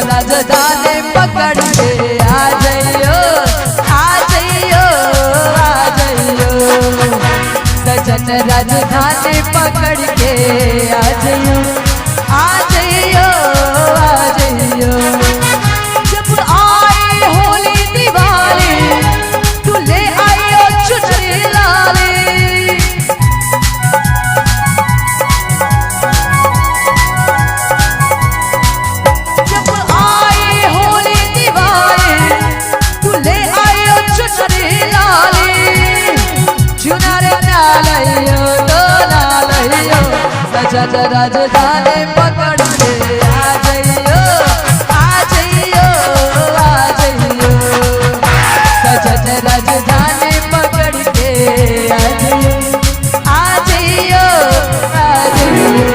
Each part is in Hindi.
राजधानी पकड़ के आ जाइयो, आ जाइयो, आ जाइयो। सजन राजधानी पकड़ के आ जाइयो, आ जाइयो, आ जाइयो। जब आए होली दिवाली तू ले आइयो चुनरी लाली। जब आए होली दिवाली तू ले आइयो चुनरी लाली। चुनरी लालियो तो लालियो सजन राजधानी पकड़ के आ जाइयो, आ जाइयो, आ जाइयो। सजन राजधानी पकड़ के आ जाइयो, आ जाइयो, आ जाइयो।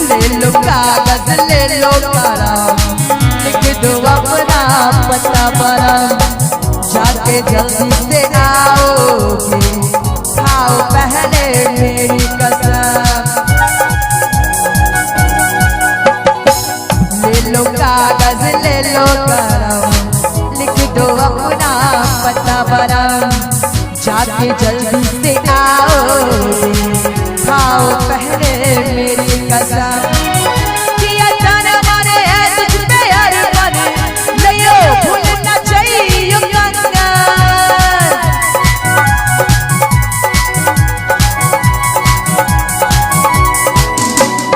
ले लो कागज ले लो कलम, लिख दो अपना पता परम। जाके जल्दी से आओगे, खाओ पहले मेरी कसम। ले लो कागज ले लो कलम, लिख दो अपना पता परम। जाके जल्दी से आओगे, खाओ पहले मेरी कसम। किया जाने वाले हैं तुझ पे अरमान, लियो भूलना चाहिए कंगन।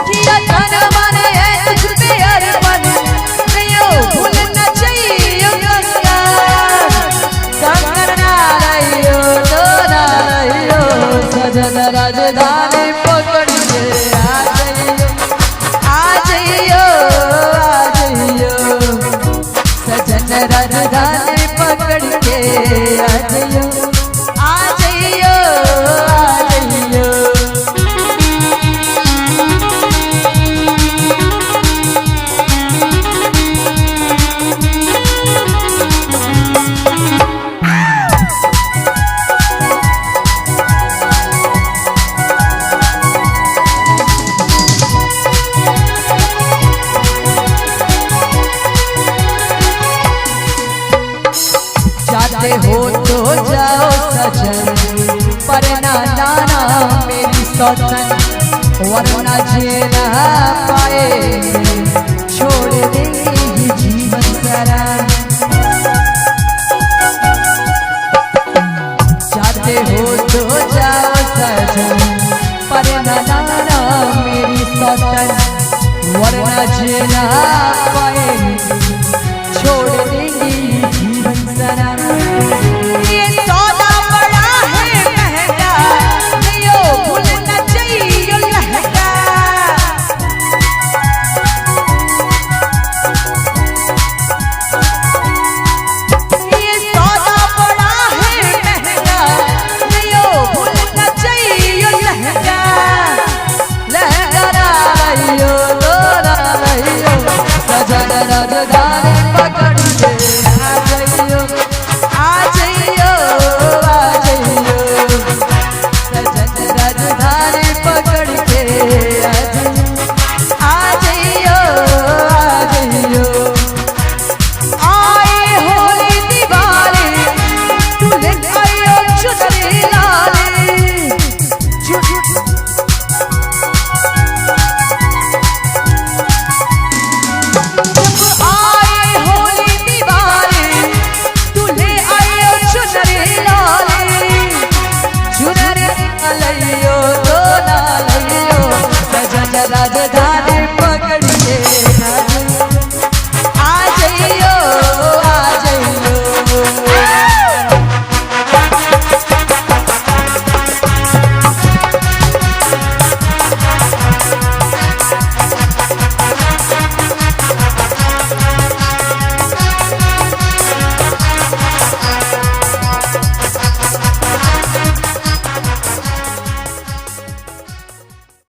किया जाने वाले हैं तुझ पे अरमान, लियो भूलना चाहिए कंगन। कंगन ना लियो तो ना लियो सजन राजधानी पकड़ के आ जाइयो, आ जाइयो, आ जाइयो। सजन राजधानी पकड़ के आ जाइयो, आ जाइयो, आ जाइयो। जाते हो तो जाओ सजन, पर ना लाना मेरी सौतन। वरना जीना पाएंगे, छोड़ देंगे ये जीवन सारा। जाते हो तो जाओ सजन, पर ना लाना मेरी सौतन। वरना जीना पाएंगे, छोड़ देंगे